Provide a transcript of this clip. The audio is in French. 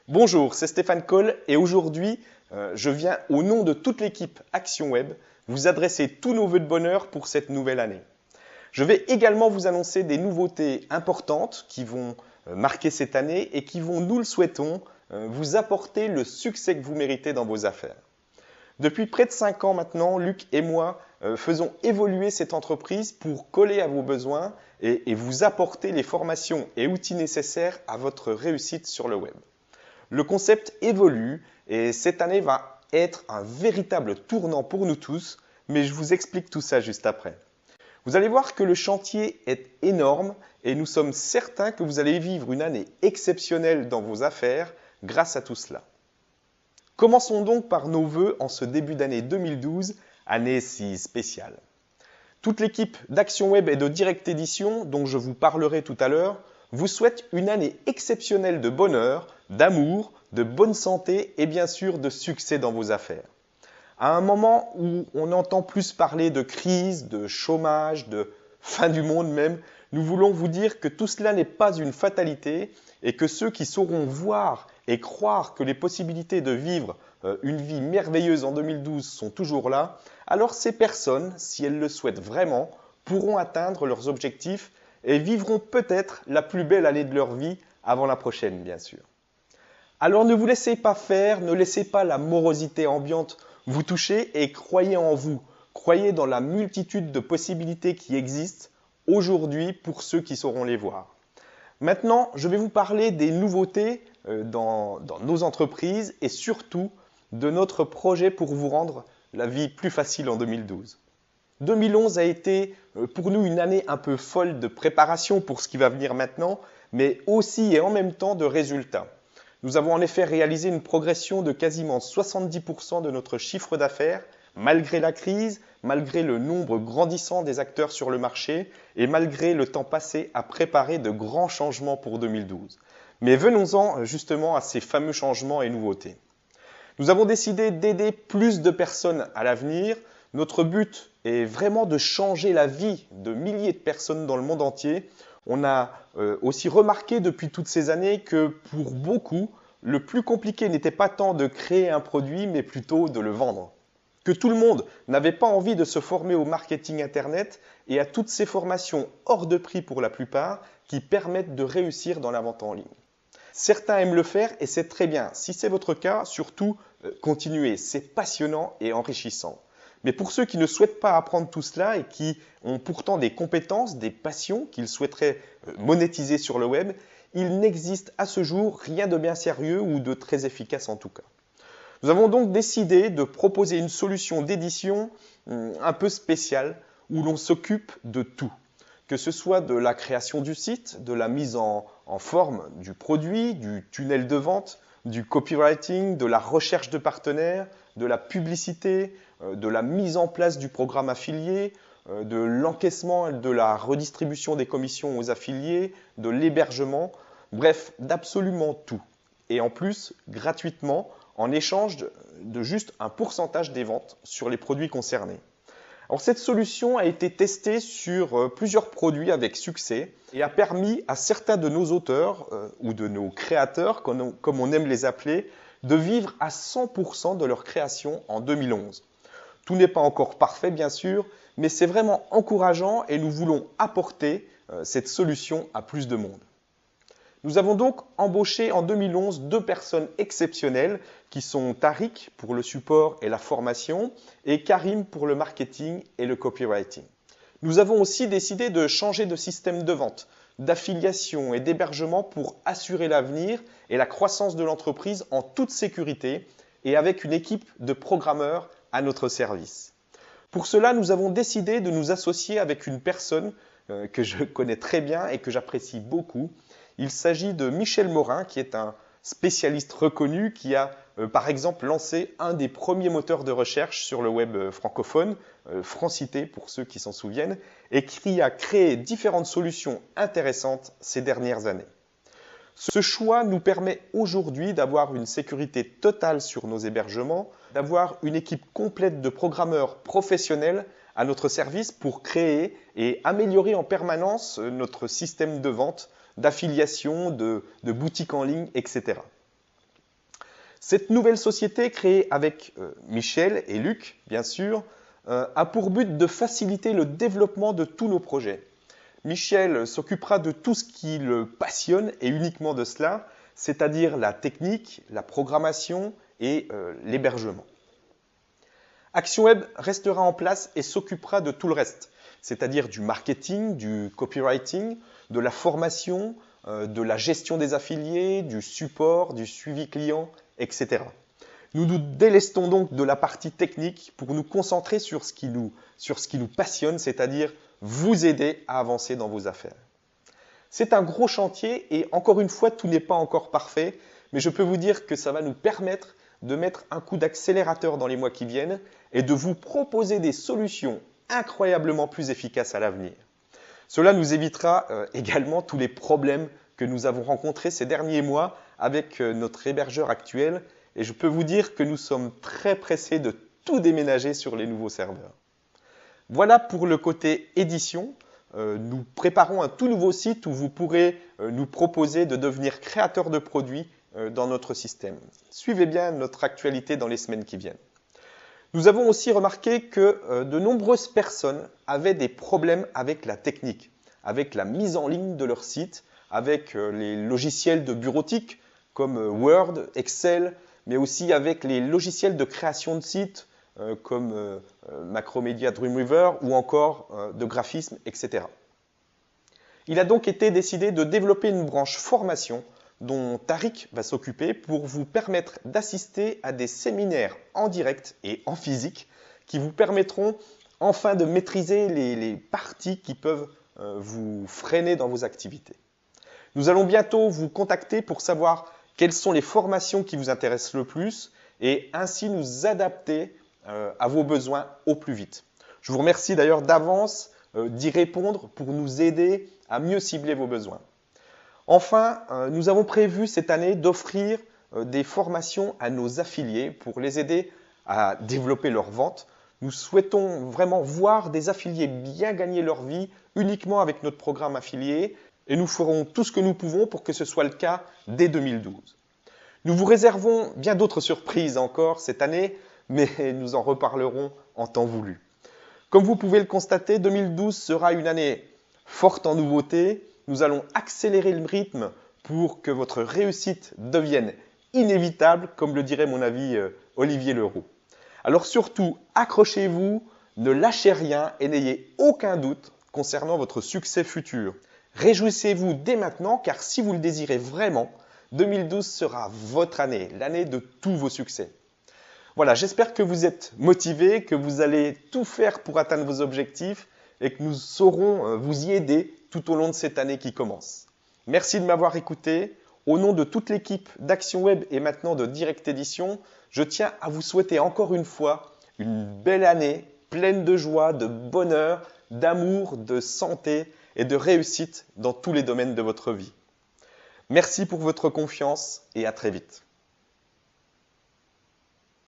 Bonjour, c'est Stéphane Coll et aujourd'hui, je viens au nom de toute l'équipe Action Web vous adresser tous nos vœux de bonheur pour cette nouvelle année. Je vais également vous annoncer des nouveautés importantes qui vont marquer cette année et qui vont, nous le souhaitons, vous apporter le succès que vous méritez dans vos affaires. Depuis près de 5 ans maintenant, Luc et moi faisons évoluer cette entreprise pour coller à vos besoins et vous apporter les formations et outils nécessaires à votre réussite sur le web. Le concept évolue et cette année va être un véritable tournant pour nous tous, mais je vous explique tout ça juste après. Vous allez voir que le chantier est énorme et nous sommes certains que vous allez vivre une année exceptionnelle dans vos affaires grâce à tout cela. Commençons donc par nos vœux en ce début d'année 2012, année si spéciale. Toute l'équipe d'Action Web et de Direct Édition, dont je vous parlerai tout à l'heure, vous souhaite une année exceptionnelle de bonheur, d'amour, de bonne santé et bien sûr de succès dans vos affaires. À un moment où on entend plus parler de crise, de chômage, de fin du monde même, nous voulons vous dire que tout cela n'est pas une fatalité et que ceux qui sauront voir et croire que les possibilités de vivre une vie merveilleuse en 2012 sont toujours là, alors ces personnes, si elles le souhaitent vraiment, pourront atteindre leurs objectifs et vivront peut-être la plus belle année de leur vie avant la prochaine, bien sûr. Alors ne vous laissez pas faire, ne laissez pas la morosité ambiante vous toucher et croyez en vous. Croyez dans la multitude de possibilités qui existent aujourd'hui pour ceux qui sauront les voir. Maintenant, je vais vous parler des nouveautés dans nos entreprises et surtout de notre projet pour vous rendre la vie plus facile en 2012. 2011 a été pour nous une année un peu folle de préparation pour ce qui va venir maintenant, mais aussi et en même temps de résultats. Nous avons en effet réalisé une progression de quasiment 70% de notre chiffre d'affaires, malgré la crise, malgré le nombre grandissant des acteurs sur le marché et malgré le temps passé à préparer de grands changements pour 2012. Mais venons-en justement à ces fameux changements et nouveautés. Nous avons décidé d'aider plus de personnes à l'avenir. Notre but est vraiment de changer la vie de milliers de personnes dans le monde entier. On a aussi remarqué depuis toutes ces années que pour beaucoup, le plus compliqué n'était pas tant de créer un produit, mais plutôt de le vendre. Que tout le monde n'avait pas envie de se former au marketing Internet et à toutes ces formations hors de prix pour la plupart qui permettent de réussir dans la vente en ligne. Certains aiment le faire et c'est très bien. Si c'est votre cas, surtout, continuez. C'est passionnant et enrichissant. Mais pour ceux qui ne souhaitent pas apprendre tout cela et qui ont pourtant des compétences, des passions qu'ils souhaiteraient monétiser sur le web, il n'existe à ce jour rien de bien sérieux ou de très efficace en tout cas. Nous avons donc décidé de proposer une solution d'édition un peu spéciale où l'on s'occupe de tout. Que ce soit de la création du site, de la mise en forme du produit, du tunnel de vente, du copywriting, de la recherche de partenaires, de la publicité, de la mise en place du programme affilié, de l'encaissement et de la redistribution des commissions aux affiliés, de l'hébergement, bref, d'absolument tout. Et en plus, gratuitement, en échange de juste un pourcentage des ventes sur les produits concernés. Alors cette solution a été testée sur plusieurs produits avec succès et a permis à certains de nos auteurs ou de nos créateurs, comme on aime les appeler, de vivre à 100% de leur création en 2011. Tout n'est pas encore parfait bien sûr, mais c'est vraiment encourageant et nous voulons apporter cette solution à plus de monde. Nous avons donc embauché en 2011 deux personnes exceptionnelles qui sont Tariq pour le support et la formation et Karim pour le marketing et le copywriting. Nous avons aussi décidé de changer de système de vente, d'affiliation et d'hébergement pour assurer l'avenir et la croissance de l'entreprise en toute sécurité et avec une équipe de programmeurs à notre service. Pour cela, nous avons décidé de nous associer avec une personne que je connais très bien et que j'apprécie beaucoup. Il s'agit de Michel Morin, qui est un spécialiste reconnu qui a par exemple lancé un des premiers moteurs de recherche sur le web francophone, Francité pour ceux qui s'en souviennent, et qui a créé différentes solutions intéressantes ces dernières années. Ce choix nous permet aujourd'hui d'avoir une sécurité totale sur nos hébergements, d'avoir une équipe complète de programmeurs professionnels à notre service pour créer et améliorer en permanence notre système de vente, d'affiliation, de boutiques en ligne, etc. Cette nouvelle société créée avec Michel et Luc, bien sûr, a pour but de faciliter le développement de tous nos projets. Michel s'occupera de tout ce qui le passionne et uniquement de cela, c'est-à-dire la technique, la programmation et l'hébergement. Action Web restera en place et s'occupera de tout le reste, c'est-à-dire du marketing, du copywriting, de la formation, de la gestion des affiliés, du support, du suivi client, etc. Nous nous délestons donc de la partie technique pour nous concentrer sur ce qui nous passionne, c'est-à-dire vous aider à avancer dans vos affaires. C'est un gros chantier et encore une fois, tout n'est pas encore parfait, mais je peux vous dire que ça va nous permettre de mettre un coup d'accélérateur dans les mois qui viennent et de vous proposer des solutions incroyablement plus efficaces à l'avenir. Cela nous évitera également tous les problèmes que nous avons rencontrés ces derniers mois avec notre hébergeur actuel et je peux vous dire que nous sommes très pressés de tout déménager sur les nouveaux serveurs. Voilà pour le côté édition. Nous préparons un tout nouveau site où vous pourrez nous proposer de devenir créateur de produits dans notre système. Suivez bien notre actualité dans les semaines qui viennent. Nous avons aussi remarqué que de nombreuses personnes avaient des problèmes avec la technique, avec la mise en ligne de leur site, avec les logiciels de bureautique comme Word, Excel, mais aussi avec les logiciels de création de sites comme Macromedia Dreamweaver ou encore de graphisme, etc. Il a donc été décidé de développer une branche formation dont Tariq va s'occuper pour vous permettre d'assister à des séminaires en direct et en physique qui vous permettront enfin de maîtriser les parties qui peuvent vous freiner dans vos activités. Nous allons bientôt vous contacter pour savoir quelles sont les formations qui vous intéressent le plus et ainsi nous adapter à vos besoins au plus vite. Je vous remercie d'ailleurs d'avance d'y répondre pour nous aider à mieux cibler vos besoins. Enfin, nous avons prévu cette année d'offrir des formations à nos affiliés pour les aider à développer leur vente. Nous souhaitons vraiment voir des affiliés bien gagner leur vie uniquement avec notre programme affilié et nous ferons tout ce que nous pouvons pour que ce soit le cas dès 2012. Nous vous réservons bien d'autres surprises encore cette année, mais nous en reparlerons en temps voulu. Comme vous pouvez le constater, 2012 sera une année forte en nouveautés. Nous allons accélérer le rythme pour que votre réussite devienne inévitable, comme le dirait mon ami Olivier Leroux. Alors surtout, accrochez-vous, ne lâchez rien et n'ayez aucun doute concernant votre succès futur. Réjouissez-vous dès maintenant, car si vous le désirez vraiment, 2012 sera votre année, l'année de tous vos succès. Voilà, j'espère que vous êtes motivés, que vous allez tout faire pour atteindre vos objectifs et que nous saurons vous y aider tout au long de cette année qui commence. Merci de m'avoir écouté. Au nom de toute l'équipe d'Action Web et maintenant de Direct Édition, je tiens à vous souhaiter encore une fois une belle année pleine de joie, de bonheur, d'amour, de santé et de réussite dans tous les domaines de votre vie. Merci pour votre confiance et à très vite.